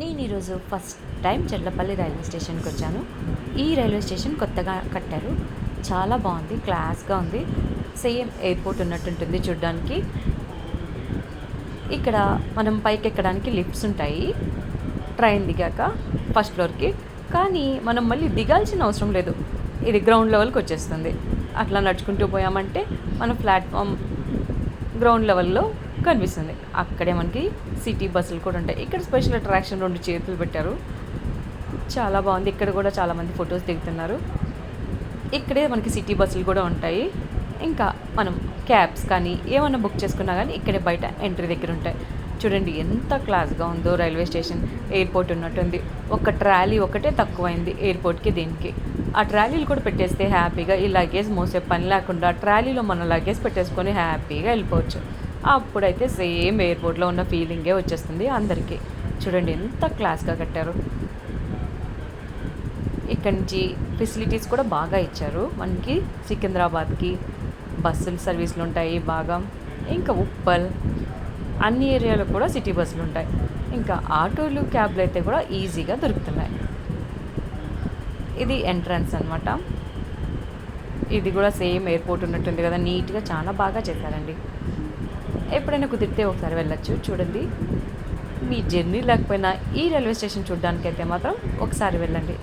నేను ఈరోజు first time Cherlapally railway స్టేషన్కి వచ్చాను. ఈ రైల్వే స్టేషన్ కొత్తగా కట్టారు. చాలా బాగుంది, క్లాస్గా ఉంది. సేమ్ ఎయిర్పోర్ట్ ఉన్నట్టుంటుంది చూడ్డానికి. ఇక్కడ మనం పైకి ఎక్కడానికి లిఫ్ట్స్ ఉంటాయి ట్రైన్ దిగాక ఫస్ట్ ఫ్లోర్కి. కానీ మనం మళ్ళీ దిగాల్సిన అవసరం లేదు, ఇది గ్రౌండ్ లెవెల్కి వచ్చేస్తుంది. అట్లా నడుచుకుంటూ పోయామంటే మన ప్లాట్ఫామ్ గ్రౌండ్ లెవెల్లో కనిపిస్తుంది. అక్కడే మనకి సిటీ బస్సులు కూడా ఉంటాయి. ఇక్కడ స్పెషల్ అట్రాక్షన్ 2 చేతులు పెట్టారు, చాలా బాగుంది. ఇక్కడ కూడా చాలామంది ఫొటోస్ దిగుతున్నారు. ఇక్కడే మనకి సిటీ బస్సులు కూడా ఉంటాయి. ఇంకా మనం క్యాబ్స్ కానీ ఏమన్నా బుక్ చేసుకున్నా కానీ ఇక్కడే బయట ఎంట్రీ దగ్గర ఉంటాయి. చూడండి ఎంత క్లాస్గా ఉందో రైల్వే స్టేషన్. ఎయిర్పోర్ట్ ఉన్నట్టుంది. ఒక ట్రాలీ ఒకటే తక్కువైంది ఎయిర్పోర్ట్కి దీనికి. ఆ ట్రాలీలు కూడా పెట్టేస్తే హ్యాపీగా ఈ లగేజ్ మోసే పని లేకుండా ట్రాలీలో మన లగేజ్ పెట్టేసుకొని హ్యాపీగా వెళ్ళిపోవచ్చు. అప్పుడైతే సేమ్ ఎయిర్పోర్ట్లో ఉన్న ఫీలింగే వచ్చేస్తుంది అందరికీ. చూడండి ఎంత క్లాస్గా కట్టారు. ఇక్కడి నుంచి ఫెసిలిటీస్ కూడా బాగా ఇచ్చారు మనకి. సికింద్రాబాద్కి బస్సులు సర్వీసులు ఉంటాయి బాగా. ఇంకా ఉప్పల్ అన్ని ఏరియాలో కూడా సిటీ బస్సులు ఉంటాయి. ఇంకా ఆటోలు క్యాబ్లు అయితే కూడా ఈజీగా దొరుకుతున్నాయి. ఇది ఎంట్రన్స్ అనమాట. ఇది కూడా సేమ్ ఎయిర్పోర్ట్ ఉన్నట్టుంది కదా, నీట్గా చాలా బాగా చేశారండి. ఎప్పుడైనా కుదిరితే ఒకసారి వెళ్ళొచ్చు. చూడండి, మీ జర్నీ లేకపోయినా ఈ రైల్వే స్టేషన్ చూడడానికైతే మాత్రం ఒకసారి వెళ్ళండి.